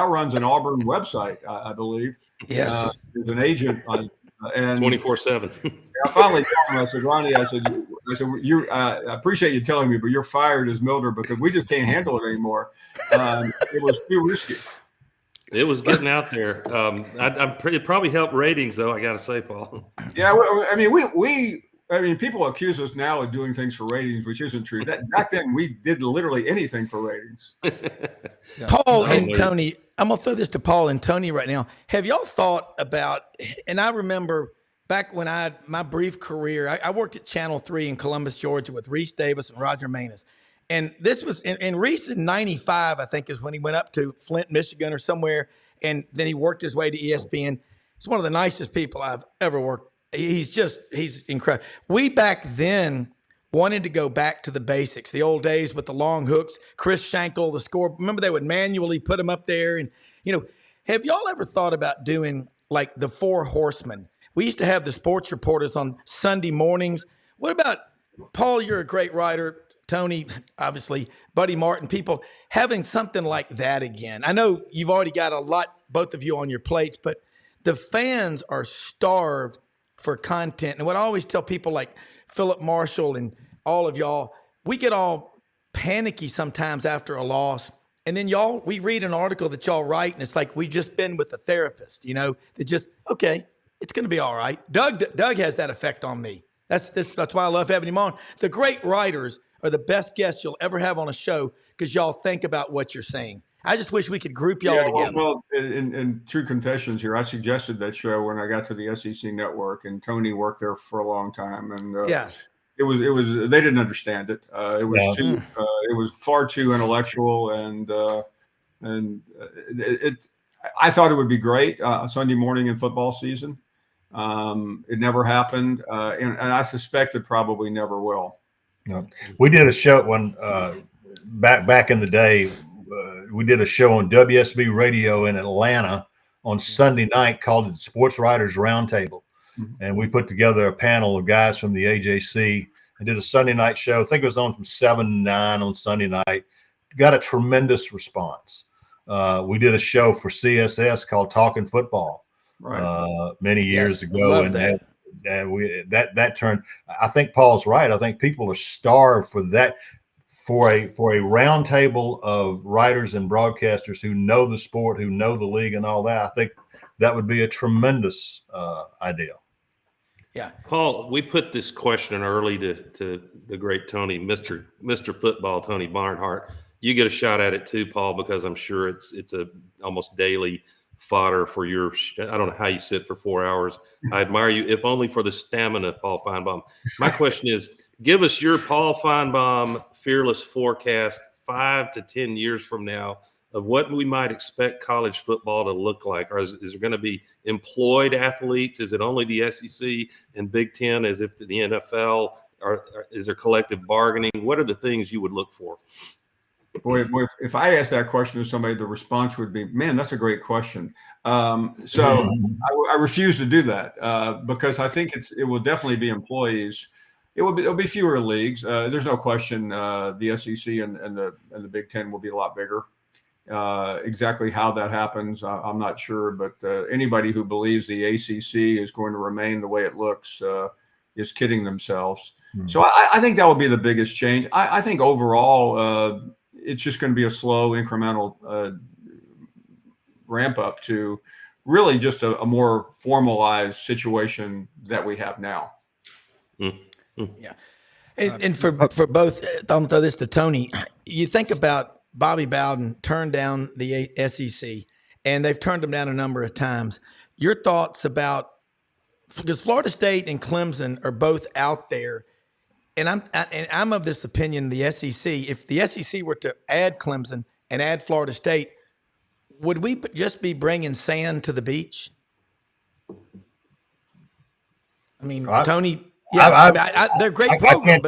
runs an Auburn website, I believe. Yes, he's an agent and 24/7. I finally told him. I said, Ronnie, I said, I appreciate you telling me, but you're fired as Mildred because we just can't handle it anymore. It was too risky. It was getting out there. It probably helped ratings, though. I got to say, Paul. Yeah, I mean, people accuse us now of doing things for ratings, which isn't true. Back then, we did literally anything for ratings. Paul and Tony, I'm gonna throw this to Paul and Tony right now. Have y'all thought about? And I remember back when my brief career, I worked at Channel 3 in Columbus, Georgia, with Reese Davis and Roger Maness. And this was in Reese in 95, I think, is when he went up to Flint, Michigan or somewhere. And then he worked his way to ESPN. He's one of the nicest people I've ever worked. He's incredible. We back then wanted to go back to the basics, the old days with the long hooks, Chris Schenkel, the score. Remember they would manually put them up there. And, have y'all ever thought about doing like the Four Horsemen? We used to have the sports reporters on Sunday mornings. What about, Paul, you're a great writer. Tony, obviously, Buddy Martin, people having something like that again. I know you've already got a lot, both of you, on your plates, but the fans are starved for content. And what I always tell people like Philip Marshall and all of y'all, we get all panicky sometimes after a loss. And then we read an article that y'all write, and it's like we've just been with a therapist, that just, okay, it's going to be all right. Doug has that effect on me. That's why I love having him on. The great writers are the best guests you'll ever have on a show because y'all think about what you're saying. I just wish we could group y'all together. Well, in true confessions here, I suggested that show when I got to the SEC network, and Tony worked there for a long time, and it was they didn't understand it. It was far too intellectual, and I thought it would be great Sunday morning in football season. It never happened, and I suspect it probably never will. Yeah. We did a show when back in the day. We did a show on WSB Radio in Atlanta on Sunday night called the Sports Writers Roundtable. And we put together a panel of guys from the AJC and did a Sunday night show. I think it was on from 7 to 9 on Sunday night. Got a tremendous response. We did a show for CSS called Talking Football many years ago. And that turned, I think Paul's right. I think people are starved for that. For a roundtable of writers and broadcasters who know the sport, who know the league and all that, I think that would be a tremendous idea. Yeah. Paul, we put this question early to the great Tony, Mr. Football, Tony Barnhart. You get a shot at it too, Paul, because I'm sure it's a almost daily fodder for your, I don't know how you sit for 4 hours. I admire you, if only for the stamina, Paul Finebaum. My question is, give us your Paul Finebaum fearless forecast 5 to 10 years from now of what we might expect college football to look like. Or is there going to be employed athletes? Is it only the SEC and Big Ten as if the NFL? Or is there collective bargaining? What are the things you would look for? Boy, if I asked that question to somebody, the response would be, man, that's a great question. So I refuse to do that because I think it will definitely be employees. It'll be fewer leagues. There's no question the SEC and the Big Ten will be a lot bigger. Exactly how that happens, I'm not sure. But anybody who believes the ACC is going to remain the way it looks is kidding themselves. So I think that will be the biggest change. I think overall it's just going to be a slow, incremental ramp up to really just a more formalized situation that we have now. Yeah. And for both, I'll throw this to Tony. You think about Bobby Bowden turned down the SEC, and they've turned him down a number of times. Your thoughts about, because Florida State and Clemson are both out there, and I'm of this opinion, the SEC, if the SEC were to add Clemson and add Florida State, would we just be bringing sand to the beach? I mean, Tony... Yeah, they're great programs,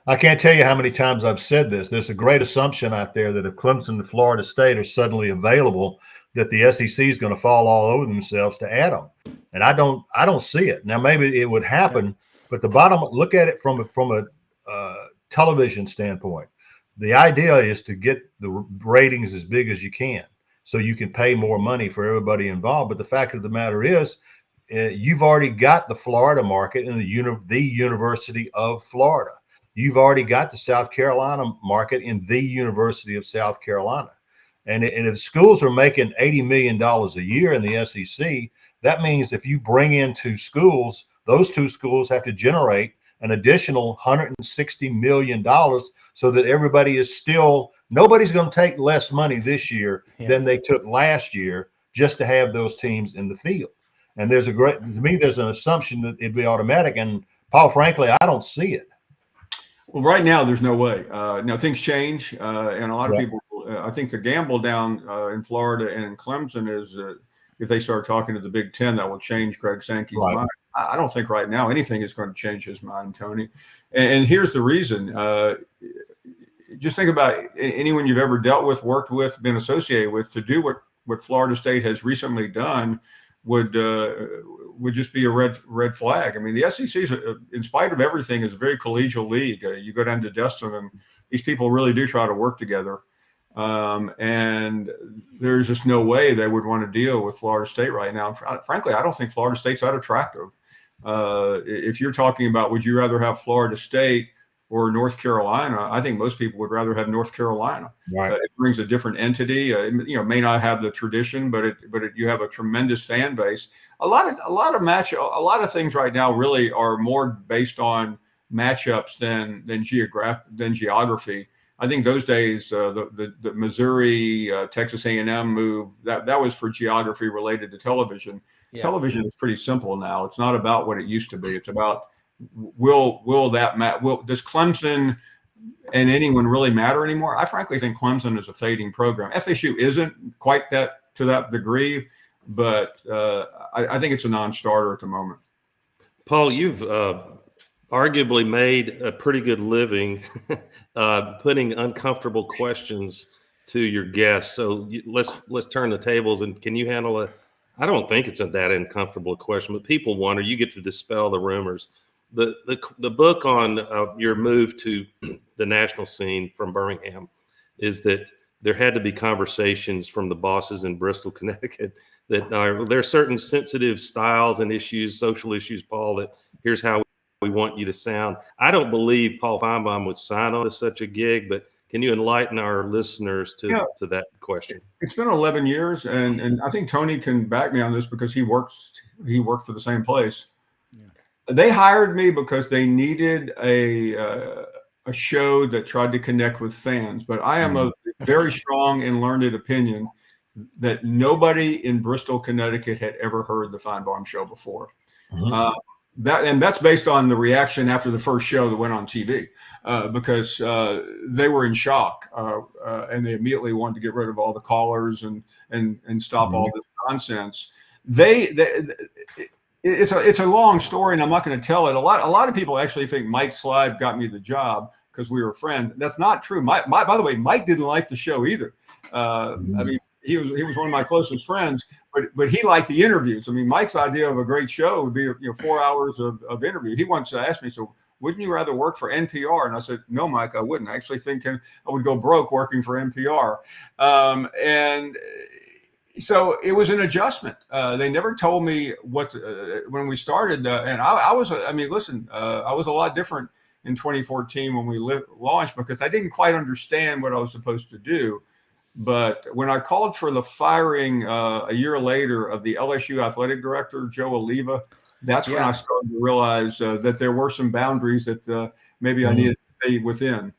I can't tell you how many times I've said this. There's a great assumption out there that if Clemson and Florida State are suddenly available, that the SEC is going to fall all over themselves to add them. And I don't see it. Now, maybe it would happen, but look at it from a television standpoint. The idea is to get the ratings as big as you can so you can pay more money for everybody involved. But the fact of the matter is, you've already got the Florida market in the University of Florida. You've already got the South Carolina market in the University of South Carolina. And if schools are making $80 million a year in the SEC, that means if you bring in two schools, those two schools have to generate an additional $160 million so that everybody is nobody's going to take less money this year than they took last year just to have those teams in the field. And there's an assumption that it'd be automatic. And Paul, frankly, I don't see it. Well, right now, there's no way. Now things change. And a lot of people, I think the gamble down in Florida and in Clemson is if they start talking to the Big Ten, that will change Greg Sankey's mind. I don't think right now anything is going to change his mind, Tony. And here's the reason. Just think about anyone you've ever dealt with, worked with, been associated with, to do what Florida State has recently done would just be a red flag. I mean, the SEC, in spite of everything, is a very collegial league. You go down to Destin, and these people really do try to work together. And there's just no way they would want to deal with Florida State right now. Frankly, I don't think Florida State's that attractive. If you're talking about, would you rather have Florida State or North Carolina? I think most people would rather have North Carolina. Right. It brings a different entity. May not have the tradition, but you have a tremendous fan base. A lot of things right now really are more based on matchups than geography. I think those days, the Missouri Texas A&M move that was for geography related to television. Yeah. Television is pretty simple now. It's not about what it used to be. It's about does Clemson and anyone really matter anymore? I frankly think Clemson is a fading program. FSU isn't quite to that degree, but I think it's a non-starter at the moment. Paul, you've arguably made a pretty good living putting uncomfortable questions to your guests. So let's turn the tables. And can you handle it? I don't think it's that uncomfortable a question, but people wonder. You get to dispel the rumors. The book on your move to the national scene from Birmingham is that there had to be conversations from the bosses in Bristol, Connecticut, that there are certain sensitive styles and issues, social issues, Paul, that here's how we want you to sound. I don't believe Paul Finebaum would sign on to such a gig, but can you enlighten our listeners to that question? It's been 11 years, and I think Tony can back me on this because he worked for the same place. Yeah. They hired me because they needed a show that tried to connect with fans. But I am a very strong and learned opinion that nobody in Bristol, Connecticut had ever heard the Finebaum show before. Mm-hmm. That's based on the reaction after the first show that went on TV, because they were in shock, and they immediately wanted to get rid of all the callers and stop all this nonsense. It's a long story, and I'm not going to tell it. A lot of people actually think Mike Slive got me the job because we were friends. That's not true. By the way, Mike didn't like the show either. I mean, he was one of my closest friends. But he liked the interviews. I mean, Mike's idea of a great show would be 4 hours of interview. He once asked me, so wouldn't you rather work for NPR? And I said, no, Mike, I wouldn't. I actually think I would go broke working for NPR. And so it was an adjustment. They never told me what when we started. And I was a lot different in 2014 when we launched because I didn't quite understand what I was supposed to do. But when I called for the firing a year later of the LSU athletic director, Joe Oliva, that's when I started to realize that there were some boundaries that maybe I needed to stay within.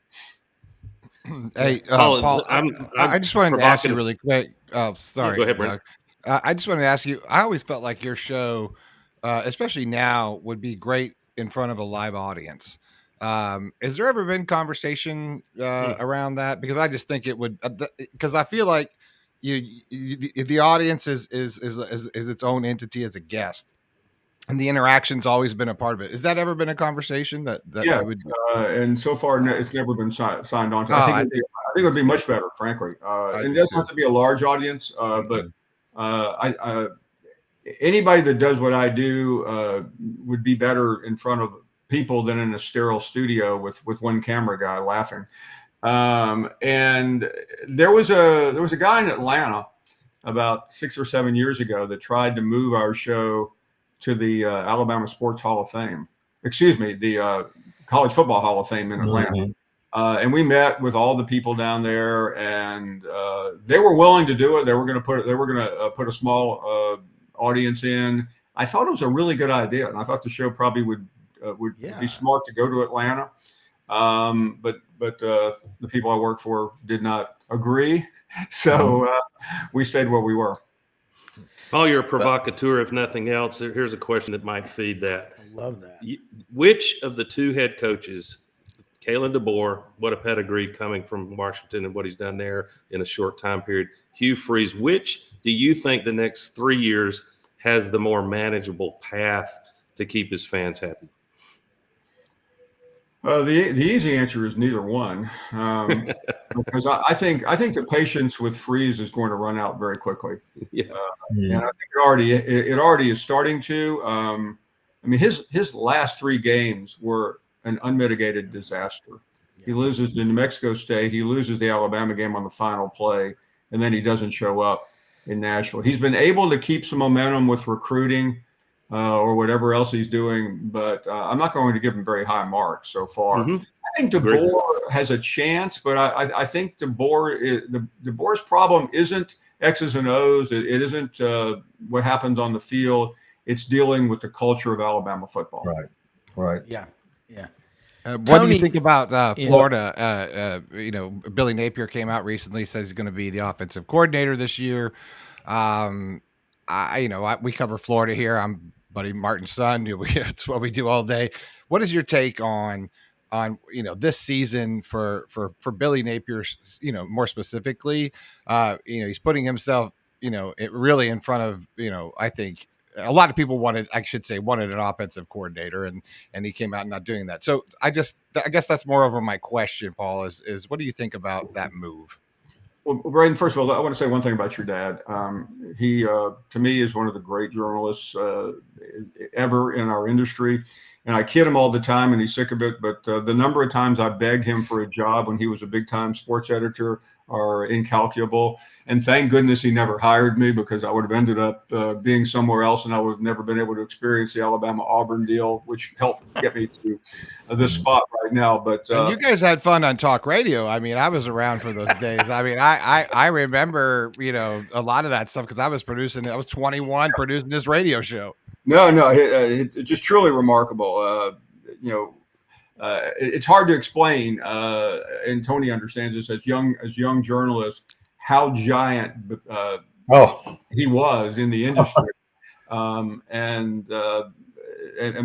Hey, Paul, I just wanted to ask you really quick. Oh, sorry. Go ahead, Brent. I just wanted to ask you, I always felt like your show, especially now, would be great in front of a live audience. Has there ever been conversation around that? Because I just think it would, because I feel like the audience is its own entity as a guest, and the interaction's always been a part of it. Has that ever been a conversation that would? And so far it's never been signed on to. I think it would be much better, frankly. It doesn't have to be a large audience, but anybody that does what I do would be better in front of people than in a sterile studio with one camera guy laughing. And there was a guy in Atlanta about 6 or 7 years ago that tried to move our show to the Alabama Sports Hall of Fame. Excuse me, the College Football Hall of Fame in Atlanta. Mm-hmm. And we met with all the people down there, and they were willing to do it. They were going to put a small audience in. I thought it was a really good idea, and I thought the show probably would be smart to go to Atlanta. But the people I worked for did not agree. So we stayed where we were. Paul, you're a provocateur, if nothing else. Here's a question that might feed that. I love that. Which of the two head coaches, Kalen DeBoer, what a pedigree coming from Washington and what he's done there in a short time period, Hugh Freeze, which do you think the next 3 years has the more manageable path to keep his fans happy? The easy answer is neither one, because I think the patience with Freeze is going to run out very quickly. And I think it already is starting to. I mean, his last 3 games were an unmitigated disaster. He loses to New Mexico State. He loses the Alabama game on the final play, and then he doesn't show up in Nashville. He's been able to keep some momentum with recruiting, or whatever else he's doing, but I'm not going to give him very high marks so far. Mm-hmm. I think DeBoer has a chance, but I think DeBoer's problem isn't X's and O's. It isn't what happens on the field. It's dealing with the culture of Alabama football. Right. Yeah. What do you think about Florida? Billy Napier came out recently, says he's going to be the offensive coordinator this year. We cover Florida here. I'm Buddy Martin's son. It's what we do all day. What is your take on this season for Billy Napier? More specifically, he's putting himself, really in front of, I think a lot of people wanted an offensive coordinator, and he came out not doing that. So I guess that's more over my question, Paul, is what do you think about that move? Well, Brenden, first of all, I want to say one thing about your dad. He, to me, is one of the great journalists ever in our industry. And I kid him all the time, and he's sick of it. But the number of times I begged him for a job when he was a big-time sports editor are incalculable. And thank goodness he never hired me, because I would have ended up being somewhere else, and I would have never been able to experience the Alabama-Auburn deal, which helped get me to this spot right now. But and you guys had fun on talk radio. I mean, I was around for those days. I mean, I remember, a lot of that stuff, because I was 21 producing this radio show. No, it's just truly remarkable. It's hard to explain, and Tony understands this as young journalists, how giant he was in the industry, and the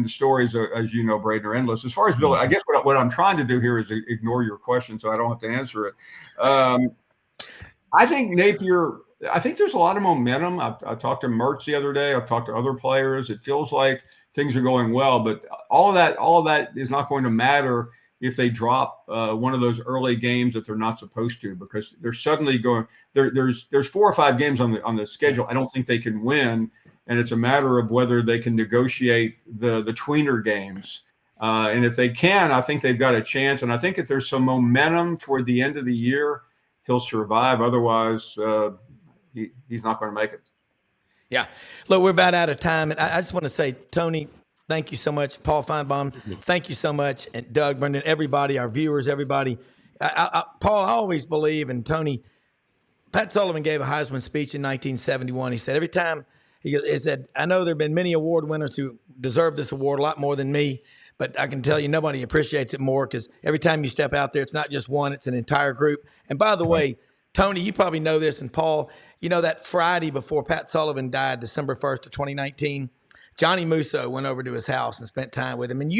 stories are, as you know, Breden, are endless. As far as Bill, I guess what I'm trying to do here is ignore your question, so I don't have to answer it. I think Napier. I think there's a lot of momentum. I talked to Mertz the other day. I've talked to other players. It feels like things are going well, but all of that is not going to matter if they drop one of those early games that they're not supposed to, because they're suddenly going. There's 4 or 5 games on the schedule I don't think they can win, and it's a matter of whether they can negotiate the tweener games. And if they can, I think they've got a chance. And I think if there's some momentum toward the end of the year, he'll survive. Otherwise, he's not going to make it. Yeah. Look, we're about out of time. And I just want to say, Tony, thank you so much. Paul Finebaum, thank you so much. And Doug, Brenden, everybody, our viewers, everybody. Paul, I always believe, and Tony, Pat Sullivan gave a Heisman speech in 1971. He said, every time, he said, I know there have been many award winners who deserve this award a lot more than me, but I can tell you nobody appreciates it more, because every time you step out there, it's not just one, it's an entire group. And by the way, Tony, you probably know this, and Paul, that Friday before Pat Sullivan died, December 1st of 2019, Johnny Musso went over to his house and spent time with him. And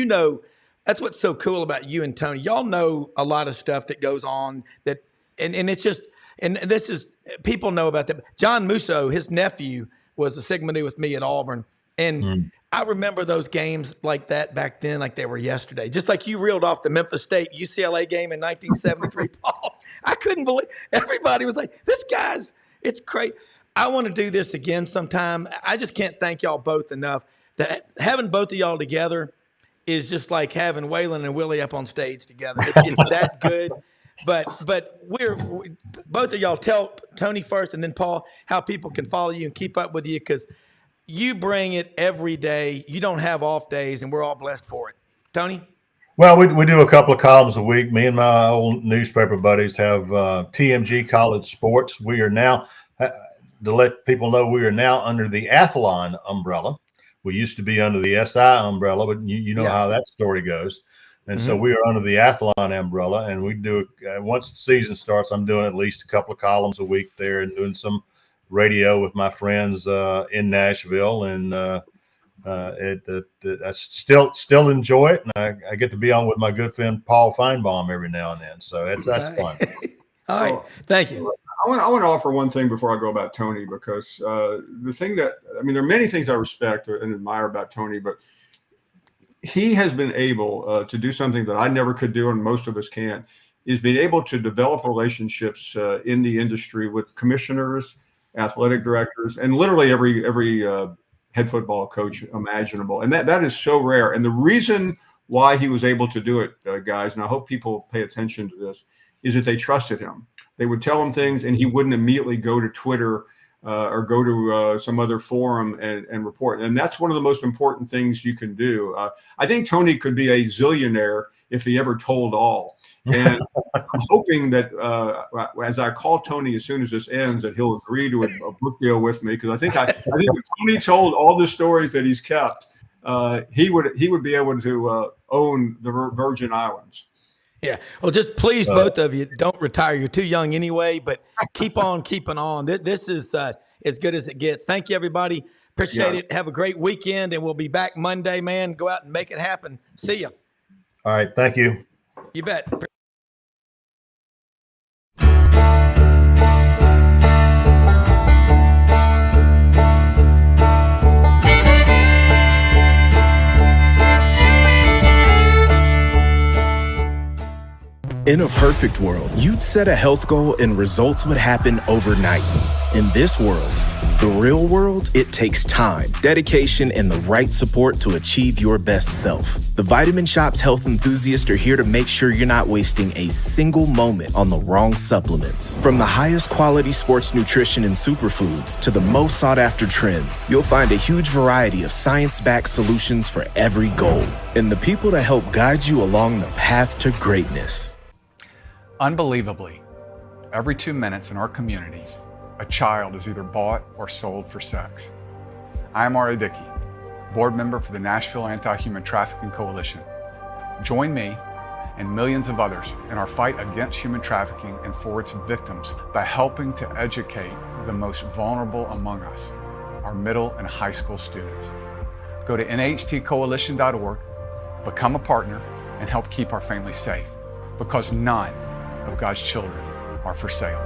that's what's so cool about you and Tony. Y'all know a lot of stuff that goes on and it's just, and this is, people know about that. John Musso, his nephew, was a Sigma Nu with me at Auburn. And I remember those games like that back then, like they were yesterday. Just like you reeled off the Memphis State UCLA game in 1973, Paul. I couldn't believe, everybody was like, it's crazy. I want to do this again sometime. I just can't thank y'all both enough. Having both of y'all together is just like having Waylon and Willie up on stage together. It's that good. But we're both of y'all, tell Tony first and then Paul how people can follow you and keep up with you, because you bring it every day. You don't have off days, and we're all blessed for it. Tony? Well, we do a couple of columns a week. Me and my old newspaper buddies have TMG College Sports. We are now, to let people know, we are now under the Athlon umbrella. We used to be under the SI umbrella, but you know how that story goes. And so we are under the Athlon umbrella, and we do, once the season starts, I'm doing at least a couple of columns a week there and doing some radio with my friends in Nashville. And I still enjoy it, and I get to be on with my good friend Paul Finebaum every now and then. So that's fun. All right, thank you. I want to offer one thing before I go about Tony, because the thing that, there are many things I respect and admire about Tony, but he has been able to do something that I never could do, and most of us can't, is being able to develop relationships in the industry with commissioners, athletic directors, and literally every head football coach imaginable. And that is so rare. And the reason why he was able to do it, guys, and I hope people pay attention to this, is that they trusted him. They would tell him things, and he wouldn't immediately go to Twitter or go to some other forum and report. And that's one of the most important things you can do. I think Tony could be a zillionaire if he ever told all. And I'm hoping that as I call Tony as soon as this ends, that he'll agree to a book deal with me, because I think if Tony told all the stories that he's kept, he would be able to own the Virgin Islands. Yeah. Well, just please, both of you, don't retire. You're too young anyway, but keep on keeping on. This is as good as it gets. Thank you, everybody. Appreciate it. Have a great weekend, and we'll be back Monday, man. Go out and make it happen. See ya. All right. Thank you. You bet. In a perfect world, you'd set a health goal and results would happen overnight. In this world, the real world, it takes time, dedication, and the right support to achieve your best self. The Vitamin Shop's health enthusiasts are here to make sure you're not wasting a single moment on the wrong supplements. From the highest quality sports nutrition and superfoods to the most sought after trends, you'll find a huge variety of science-backed solutions for every goal, and the people to help guide you along the path to greatness. Unbelievably, every 2 minutes in our communities, a child is either bought or sold for sex. I am Ari Dickey, board member for the Nashville Anti-Human Trafficking Coalition. Join me and millions of others in our fight against human trafficking and for its victims by helping to educate the most vulnerable among us, our middle and high school students. Go to nhtcoalition.org, become a partner, and help keep our families safe, because none of God's children are for sale.